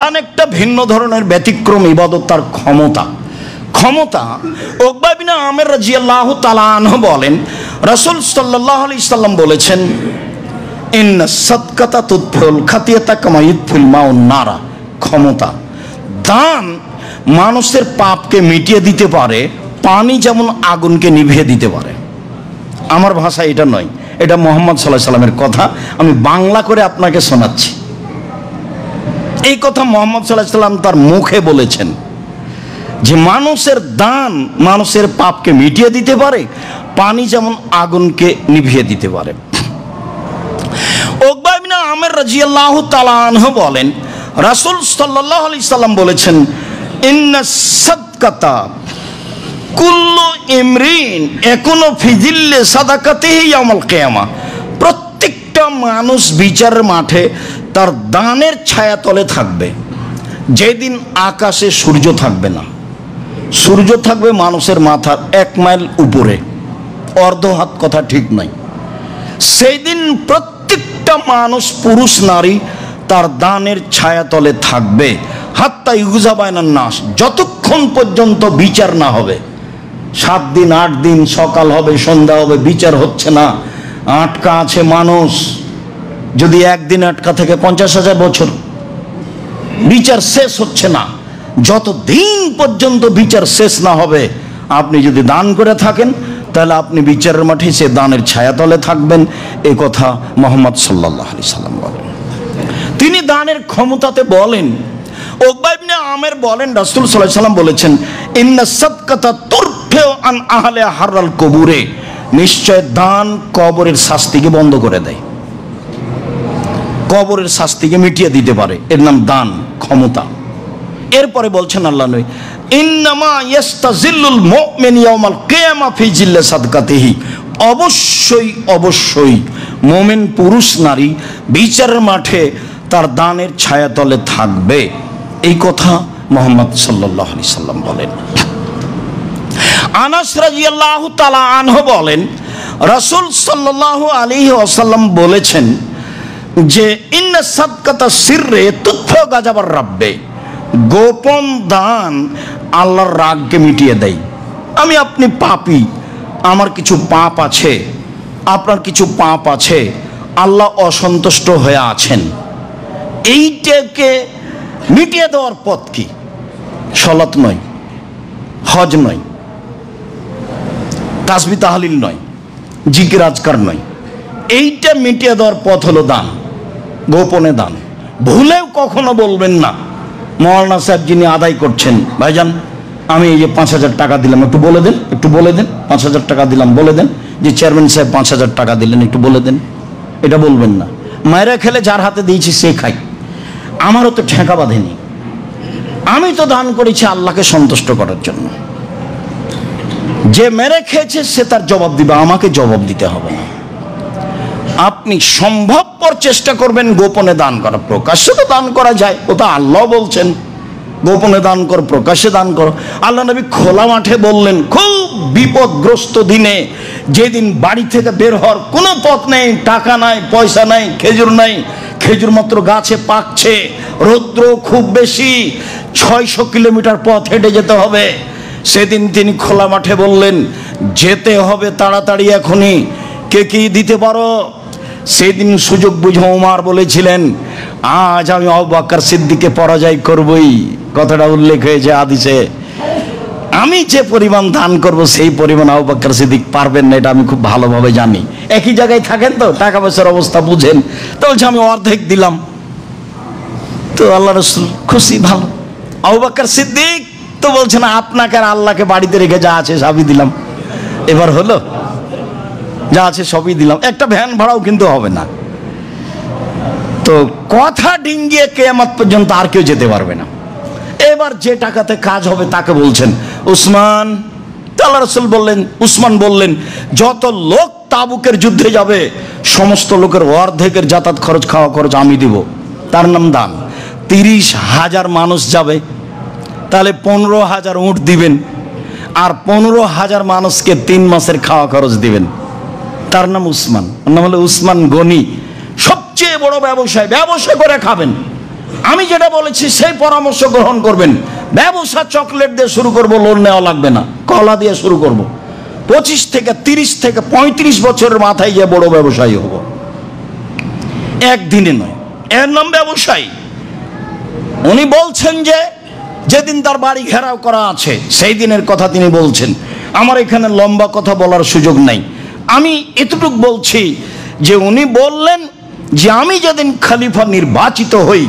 খানিকটা ভিন্ন ধরনের ব্যতিক্রম ইবাদত, তার ক্ষমতা। উকবা বিন আমের রাদিয়াল্লাহু তাআলা আনহু বলেন, রাসূল সাল্লাল্লাহু আলাইহি সাল্লাম বলেছেন, ইন্না সাদকাতা তুতফিউল খাতিয়াতা কামা ইউতফিল মাউন নারা। ক্ষমতা, দান মানুষের পাপকে মিটিয়ে দিতে পারে, পানি যেমন আগুনকে নিভিয়ে দিতে পারে। আমার ভাষা এটা নয়, এটা মুহাম্মদ সাল্লাল্লাহু আলাইহি সাল্লামের কথা। আমি বাংলা করে আপনাকে শোনাচ্ছি। এই কথা মুহাম্মদ সাল্লাল্লাহু আলাইহি সাল্লাম তার মুখে বলেছেন যে মানুষের দান মানুষের পাপকে মিটিয়ে দিতে পারে, পানি যেমন আগুনকে নিভিয়ে দিতে পারে। উকবা বিন আমের রাদিয়াল্লাহু তাআলা আনহু বলেন, রাসূল সাল্লাল্লাহু আলাইহি সাল্লাম বলেছেন, ইন্না সাদকাতা কুল্লু ইমরিন ইয়াকুনু ফি জিল্লি সাদাকাতিহি ইয়াউমাল কিয়ামা। প্রত্যেকটা মানুষ বিচারের মাঠে তার দানের ছায়াতলে থাকবে। যেদিন আকাশে সূর্য থাকবে না, সূর্য থাকবে মানুষের মাথার 1 মাইল উপরে, অর্ধ হাত কথা ঠিক নাই। সেই দিন প্রত্যেকটা মানুষ, পুরুষ নারী, তার দানের ছায়াতলে থাকবে। হাত্তা ইউজা বাইনান নাস, যতক্ষণ পর্যন্ত বিচার না হবে। 7 দিন 8 দিন, সকাল হবে সন্ধ্যা হবে, বিচার হচ্ছে না, আটকা আছে মানুষ। যদি একদিন আটকা থেকে 50,000 বছর, বিচার শেষ হচ্ছে না। যতদিন পর্যন্ত বিচার শেষ না হবে, আপনি যদি দান করে থাকেন তাহলে আপনি বিচারের মাঠে সে দানের ছায়াতলে থাকবেন। এই কথা মুহাম্মদ সাল্লাল্লাহু আলাইহি সাল্লাম বলেন। তিনি দানের ক্ষমতাতে বলেন, উকবা ইবনে আমের বলেন, রাসূল সাল্লাল্লাহু আলাইহি সাল্লাম বলেছেন, ইন্না সাদকাতা তুরফিউ আন আহলি হাররাল কুবুরে। নিশ্চয় দান কবরের শাস্তিকে বন্ধ করে দেয়, কবরের শাস্তিকে মিটিয়ে দিতে পারে। এর নাম দান, ক্ষমতা। এরপরে বলছেন আল্লাহ নবী, ইন্নামা ইয়াস্তাজিল্লুল মুমিন ইয়াউমাল কিয়ামা ফি জিল্লি সাদকাতিহি। অবশ্যই অবশ্যই মুমিন পুরুষ নারী বিচারের মাঠে তার দানের ছায়াতলে থাকবে। এই কথা মুহাম্মদ সাল্লাল্লাহু আলাইহি সাল্লাম বলেন। আনাস রাদিয়াল্লাহু তাআলা আনহু বলেন, রাসূল সাল্লাল্লাহু আলাইহি ওয়াসাল্লাম বলেছেন যে, ইন্না সাদকাতা সিররে তুতফিউ গাযাবার রাব্বে। গোপন দান আল্লাহর রাগকে মিটিয়ে দেয়। আমি আপনি পাপী, আমার কিছু পাপ আছে, আপনার কিছু পাপ আছে, আল্লাহ অসন্তুষ্ট হয়ে আছেন। এইটাকে মিটিয়ে দেওয়ার পথ কি? সালাত নয়, হজ নয়, তাসবিহ তাহলিল নয়, জিকির আজকার নয়। এইটা মিটিয়ে দেওয়ার পথ হলো দান, গোপনে দান। ভুলেও কখনো বলবেন না, মৌলানা সাহেব যিনি আদায় করছেন, ভাইজান আমি এই যে 5,000 টাকা দিলাম, একটু বলে দেন, একটু বলে দেন। 5,000 টাকা দিলাম, বলে দেন। যে চেয়ারম্যান সাহেব 5,000 টাকা দিলেন, একটু বলে দেন। এটা বলবেন না। মায়েরা খেলে যার হাতে দিয়েছি সে খাই, আমারও তো ঠেকা বাঁধেনি। আমি তো দান করেছি আল্লাহকে সন্তুষ্ট করার জন্য। যে মেরে খেয়েছে সে তার জবাব দিবে, আমাকে জবাব দিতে হবে না। আপনি সম্ভবপর চেষ্টা করবেন গোপনে দান করা। প্রকাশ্যে তো দান করা যায়, ও তো আল্লাহ বলছেন গোপনে দান করো, প্রকাশ্যে দান করো। আল্লাহ নবী খোলা মাঠে বললেন, খুব বিপদগ্রস্ত দিনে, যেদিন বাড়ি থেকে বের হওয়ার কোনো পথ নেই, টাকা নাই, পয়সা নাই, খেজুর নাই, খেজুর মাত্র গাছে পাকছে, রৌদ্র খুব বেশি, 600 কিলোমিটার পথ হেঁটে যেতে হবে। সেদিন তিনি খোলা মাঠে বললেন, যেতে হবে তাড়াতাড়ি এখনই, কে কি দিতে পারো? সেদিন সুযোগ বুঝে ওমর বলেছিলেন, আজ আমি আবু বকর সিদ্দিককে পরাজয় করবই। কথাটা উল্লেখ হয়েছে হাদিসে। আমি যে পরিমাণ দান করব সেই পরিমাণ আবু বকর সিদ্দিক পারবেন না, এটা আমি খুব ভালোভাবে জানি। একই জায়গায় থাকেন তো, টাকা পয়সার অবস্থা বুঝেন। তো বলছে আমি অর্ধেক দিলাম। তো আল্লাহ রাসূল খুশি, ভালো। আবু বকর সিদ্দিক তো বলছে না, আপনাকে আর আল্লাহকে বাড়িতে রেখে যা আছে সবই দিলাম। এবার হলো, যা আছে সবই দিলাম, একটা ভ্যান ভাড়াও কিন্তু হবে না। তো কথা ডিঙ্গিয়ে কিয়ামত পর্যন্ত আর কেউ যেতে পারবে না। এবার যে টাকাতে কাজ হবে তাকে বলছেন, উসমান। আল্লাহ রাসূল বললেন, উসমান বললেন, যত লোক তাবুকের যুদ্ধে যাবে সমস্ত লোকের অর্ধেকের যাতায়াত খরচ, খাওয়া খরচ আমি দিব। তার নাম দান। 30,000 মানুষ যাবে, তাহলে 15,000 উট দিবেন, আর 15,000 মানুষকে 3 মাসের খাওয়া খরচ দিবেন। তার নাম উসমান। নাম হলো উসমান গনি। সবচেয়ে বড় ব্যবসায়, ব্যবসা করে খাবেন। আমি যেটা বলেছি সেই পরামর্শ গ্রহণ করবেন। ব্যবসা চকলেট দিয়ে শুরু করব, লোন নেওয়া লাগবে না, কলা দিয়ে শুরু করব। 25 থেকে 30 থেকে 35 বছরের মাথায় গিয়ে বড় ব্যবসায়ী হব, একদিনে নয়। এর নাম ব্যবসায়ী। উনি বলছেন যে যেদিন তার বাড়ি ঘেরাও করা আছে সেই দিনের কথা তিনি বলছেন। আমার এখানে লম্বা কথা বলার সুযোগ নাই, আমি এতটুক বলছি যে উনি বললেন যে আমি যেদিন খলিফা নির্বাচিত হই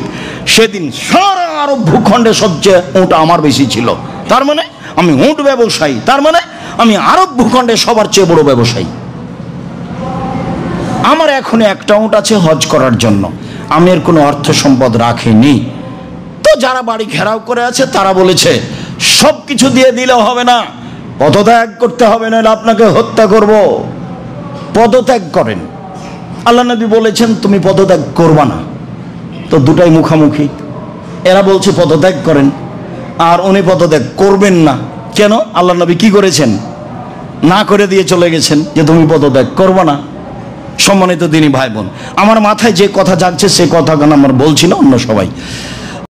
সেদিন সারা আরব ভূখণ্ডে সবচেয়ে উট আমার বেশি ছিল। তার মানে আমি উট ব্যবসায়ী, তার মানে আমি আরব ভূখণ্ডে সবার চেয়ে বড় ব্যবসায়ী। আমার এখন একটা উট আছে হজ করার জন্য, আমি এর কোনো অর্থ সম্পদ রাখিনি। তো যারা বাড়ি ঘেরাও করে আছে তারা বলেছে সব কিছু দিয়ে দিলে হবে না, পদত্যাগ করতে হবে, নাহলে আপনাকে হত্যা করব। পদত্যাগ করেন। আল্লাহ নবী বলেছেন তুমি পদত্যাগ করবা না। তো দুটাই মুখামুখি। এরা বলছে পদত্যাগ করেন, আর উনি পদত্যাগ করবেন না। কেন? আল্লাহ নবী কি করেছেন? না করে দিয়ে চলে গেছেন যে তুমি পদত্যাগ করবা না। সম্মানিত দিনী ভাই বোন, আমার মাথায় যে কথা জাগছে সে কথাগুলো আমার বলছি না, অন্য সবাই।